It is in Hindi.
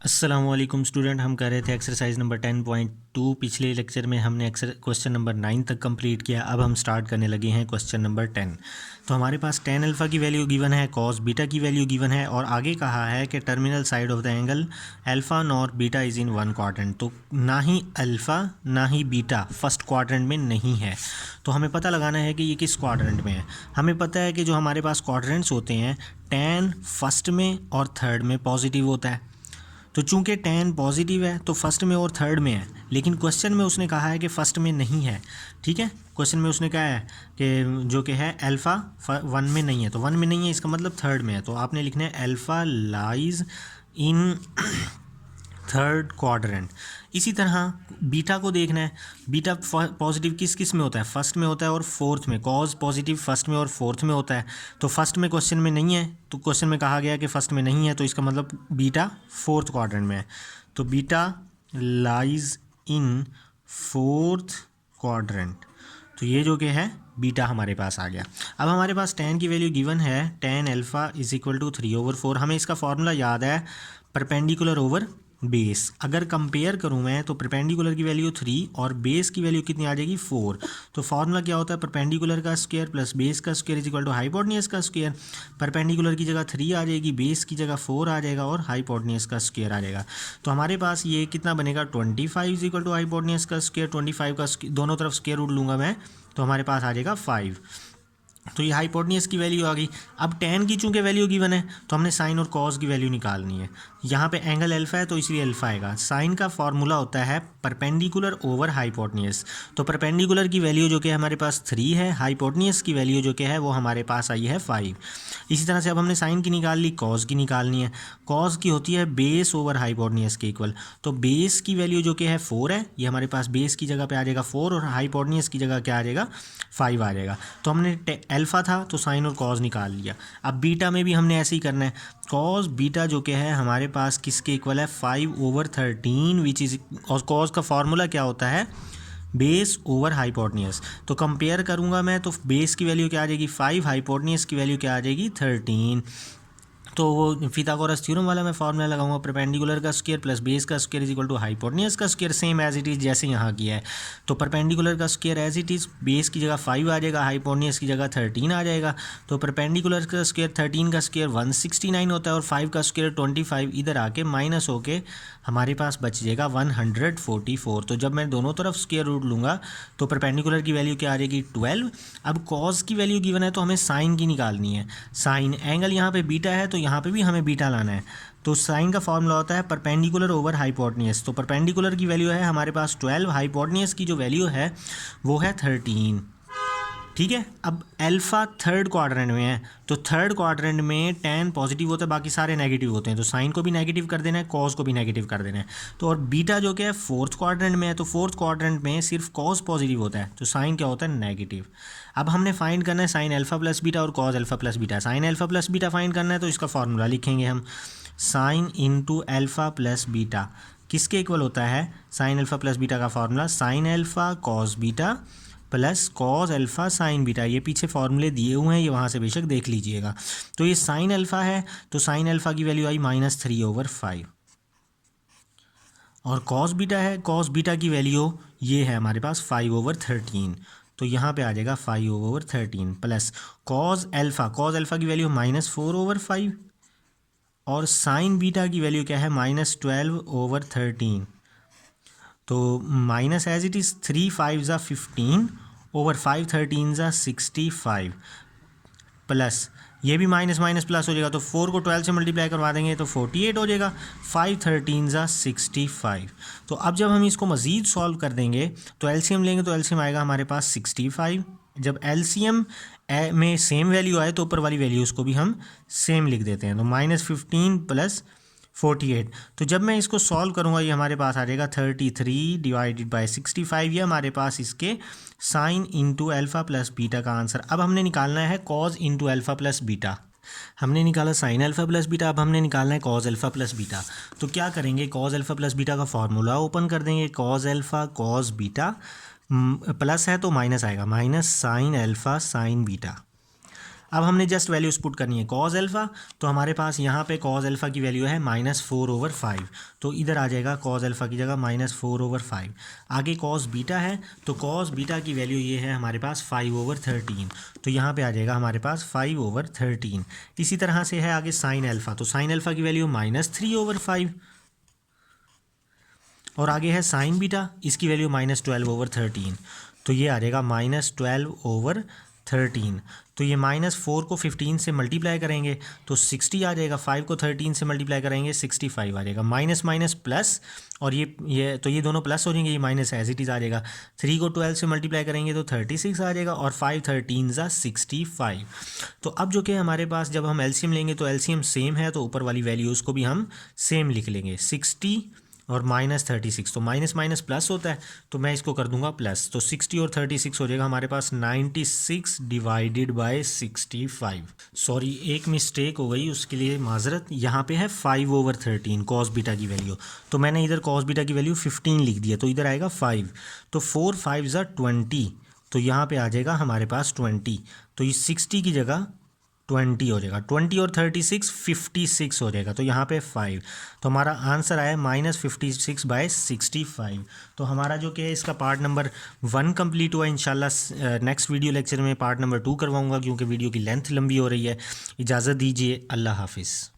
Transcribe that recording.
अस्सलामुअलैकुम स्टूडेंट, हम कर रहे थे एक्सरसाइज नंबर 10.2। पिछले लेक्चर में हमने क्वेश्चन नंबर 9 तक कंप्लीट किया। अब हम स्टार्ट करने लगे हैं क्वेश्चन नंबर 10। तो हमारे पास tan अल्फ़ा की वैल्यू गिवन है, cos बीटा की वैल्यू गिवन है और आगे कहा है कि terminal side of the angle alpha nor beta is in one quadrant. तो ना ही अल्फ़ा ना ही बीटा फर्स्ट क्वाड्रेंट में नहीं है। तो हमें पता लगाना है कि ये किस क्वाड्रेंट में है। हमें पता है कि जो हमारे पास क्वाड्रेंट्स होते हैं, tan फर्स्ट में और थर्ड में पॉजिटिव होता है। तो चूंकि tan पॉजिटिव है तो फर्स्ट में और थर्ड में है, लेकिन क्वेश्चन में उसने कहा है कि फर्स्ट में नहीं है। ठीक है, क्वेश्चन में उसने कहा है कि जो कि है अल्फ़ा 1 में नहीं है, तो 1 में नहीं है इसका मतलब थर्ड में है। तो आपने लिखना है alpha lies in third quadrant. इसी तरह बीटा को देखना है। बीटा पॉजिटिव किस किस में होता है, फर्स्ट में होता है और फोर्थ में। कॉज पॉजिटिव फर्स्ट में और फोर्थ में होता है। तो फर्स्ट में क्वेश्चन में नहीं है, तो क्वेश्चन में कहा गया कि फर्स्ट में नहीं है, तो इसका मतलब बीटा फोर्थ क्वाड्रेंट में है। तो beta lies in fourth quadrant. तो ये जो कि है बीटा हमारे पास आ गया। अब हमारे पास tan की वैल्यू गिवन है, tan alpha is equal to 3/4। हमें इसका फॉर्मूला याद है, परपेंडिकुलर ओवर बेस। अगर कंपेयर करूं मैं तो परपेंडिकुलर की वैल्यू 3 और बेस की वैल्यू कितनी आ जाएगी 4। तो फार्मूला क्या होता है, परपेंडिकुलर का स्क्वायर प्लस बेस का square is equal to hypotenuse का स्क्वायर। परपेंडिकुलर की जगह 3 आ जाएगी, बेस की जगह 4 आ जाएगा और हाइपोटेन्यूज का स्क्वायर आ जाएगा। तो हमारे पास ये कितना बनेगा, 25 इज इक्वल टू हाइपोटेन्यूज का स्क्वायर। 25 का दोनों तरफ स्क्वायर रूट लूँगा मैं, तो हमारे पास आ जाएगा 5। तो ये हाइपोटेन्यूज की वैल्यू आ गई। अब tan की चूंकि वैल्यू गिवन है तो हमने साइन और कॉस की वैल्यू निकालनी है। यहाँ पे एंगल अल्फा है तो इसलिए अल्फा आएगा। साइन का फॉर्मूला होता है परपेंडिकुलर ओवर हाइपोटेन्यूज। तो परपेंडिकुलर की वैल्यू जो कि हमारे पास 3 है, हाइपोटेन्यूज की वैल्यू जो कि है वो हमारे पास आई है 5। इसी तरह से अब हमने साइन की निकाल ली, कॉस की निकालनी है। कॉस की होती है बेस ओवर हाइपोटेन्यूज के इक्वल। तो बेस की वैल्यू जो कि है 4 है, ये हमारे पास बेस की जगह पे आ जाएगा 4 और हाइपोटेन्यूज की जगह क्या आ जाएगा 5 आ जाएगा। तो हमने अल्फा था तो साइन और कॉस निकाल लिया। अब बीटा में भी हमने ऐसे ही करना है। कॉस बीटा जो कि है हमारे पास किसके इक्वल है, 5/13 विच इज, और कॉस का फॉर्मूला क्या होता है, बेस ओवर हाइपोटेन्यूज। तो कंपेयर करूंगा मैं तो बेस की वैल्यू क्या आ जाएगी 5, हाइपोटेन्यूज की वैल्यू क्या आ जाएगी 13। तो वो फिथागोरस थ्योरम वाला मैं फॉर्मूला लगाऊंगा, परपेंडिकुलर का स्क्वायर प्लस बेस का square is equal to hypotenuse का square, same as it is जैसे यहाँ किया है। तो परपेंडिकुलर का square as it is, base की जगह 5 आ जाएगा, हाइपोटेन्यूज की जगह 13 आ जाएगा। तो परपेंडिकुलर का स्क्वायर 13 का स्क्वायर 169 होता है और 5 का स्क्वायर 25 इधर आके माइनस होके हमारे पास बच जाएगा 144। तो जब मैं दोनों तरफ स्क्वायर रूट लूँगा तो परपेंडिकुलर की वैल्यू क्या आ जाएगी 12। अब कॉस की वैल्यू गिवन है तो हमें साइन की निकालनी है। साइन एंगल यहाँ पे बीटा है तो यहाँ पे भी हमें बीटा लाना है। तो साइन का फॉर्मूला होता है परपेंडिकुलर ओवर हाइपोटेन्यूज। तो परपेंडिकुलर की वैल्यू है हमारे पास 12, हाइपोटेन्यूज की जो वैल्यू है वो है 13। ठीक है, अब अल्फा थर्ड क्वाड्रेंट में है तो थर्ड क्वाड्रेंट में tan पॉजिटिव होता है, बाकी सारे नेगेटिव होते हैं। तो साइन को भी नेगेटिव कर देना है, कॉस को भी नेगेटिव कर देना है। तो और बीटा जो क्या है फोर्थ क्वाड्रेंट में है, तो फोर्थ क्वाड्रेंट में सिर्फ कॉस पॉजिटिव होता है, तो साइन क्या होता है नेगेटिव। अब हमने फाइंड करना है साइन अल्फा प्लस बीटा और cos alpha plus beta. Sine alpha plus beta find करना है तो इसका फॉर्मूला लिखेंगे हम, sine into alpha plus beta किसके इक्वल होता है, साइन अल्फा प्लस बीटा का formula sine alpha cos beta plus cos alpha sine beta. ये पीछे फॉर्मूले दिए हुए हैं, ये वहाँ से बेशक देख लीजिएगा। तो ये साइन अल्फ़ा है तो साइन अल्फ़ा की वैल्यू आई -3/5 और कॉस बीटा है, कॉस बीटा की वैल्यू ये है हमारे पास 5/13। तो यहाँ पे आ जाएगा 5/13 प्लस कॉस अल्फ़ा की वैल्यू -4/5 और साइन बीटा की वैल्यू क्या है -12/13। तो माइनस एज इट इज़ 3 5 ज़ा 15 ओवर 5 13 ज़ा 65 प्लस ये भी माइनस माइनस प्लस हो जाएगा। तो 4 को 12 से मल्टीप्लाई करवा देंगे तो 48 हो जाएगा। 5 13 ज़ा 65। तो अब जब हम इसको मज़ीद सॉल्व कर देंगे तो एलसीएम लेंगे तो एलसीएम आएगा हमारे पास 65। जब एलसीएम में सेम वैल्यू आए तो ऊपर वाली वैल्यूज़ को भी हम सेम लिख देते हैं। तो -15 प्लस 48। तो जब मैं इसको सॉल्व करूंगा ये हमारे पास आ जाएगा 33 डिवाइडेड बाय 65। ये हमारे पास इसके sine into alpha plus beta का आंसर। अब हमने निकालना है cause into alpha plus beta. हमने निकाला साइन अल्फ़ा प्लस बीटा, अब हमने निकालना है कॉज अल्फ़ा प्लस बीटा। तो क्या करेंगे, कॉज अल्फ़ा प्लस बीटा का फॉर्मूला ओपन कर देंगे, cos alpha cos beta plus है तो माइनस आएगा, minus sine alpha sine beta. अब हमने जस्ट वैल्यूज पुट करनी है कॉज अल्फ़ा, तो हमारे पास यहाँ पे कॉज अल्फ़ा की वैल्यू है -4/5, तो इधर आ जाएगा कॉज अल्फ़ा की जगह -4/5। आगे कॉज बीटा है, तो कॉज बीटा की वैल्यू ये है हमारे पास 5/13, तो यहाँ पे आ जाएगा हमारे पास 5/13। इसी तरह से है आगे साइन अल्फ़ा, तो साइन अल्फ़ा की वैल्यू -3/5, और आगे है साइन बीटा, इसकी वैल्यू -12/13, तो ये आ जाएगा -12/13। तो ये -4 को 15 से मल्टीप्लाई करेंगे तो 60 आ जाएगा, 5 को 13 से मल्टीप्लाई करेंगे 65 आ जाएगा, माइनस माइनस प्लस, और ये दोनों प्लस हो जाएंगे, ये माइनस एज इट इज़ आ जाएगा। 3 को 12 से मल्टीप्लाई करेंगे तो 36 आ जाएगा, और 5 13 ज़ा 65। तो अब जो कि हमारे पास जब हम एलसीएम लेंगे तो एलसीएम सेम है, तो ऊपर वाली वैल्यूज़ को भी हम सेम लिख लेंगे, 60 और -36, तो माइनस माइनस प्लस होता है, तो मैं इसको कर दूंगा प्लस, तो 60 और 36 हो जाएगा हमारे पास 96 डिवाइडेड बाय 65। सॉरी, एक मिस्टेक हो गई, उसके लिए माजरत। यहाँ पे है 5/13 कॉस बीटा की वैल्यू, तो मैंने इधर कॉस बीटा की वैल्यू 15 लिख दिया, तो इधर आएगा 5, तो 4 5 ज़ा 20, तो यहाँ पे आ जाएगा हमारे पास 20, तो इस 60 की जगह 20 हो जाएगा, 20 और 36 56 हो जाएगा, तो यहाँ पे 5, तो हमारा आंसर आया -56/65। तो हमारा जो कि है इसका पार्ट नंबर 1 कंप्लीट हुआ। इंशाल्लाह नेक्स्ट वीडियो लेक्चर में पार्ट नंबर 2 करवाऊँगा, क्योंकि वीडियो की लेंथ लंबी हो रही है। इजाज़त दीजिए, अल्लाह हाफिज़।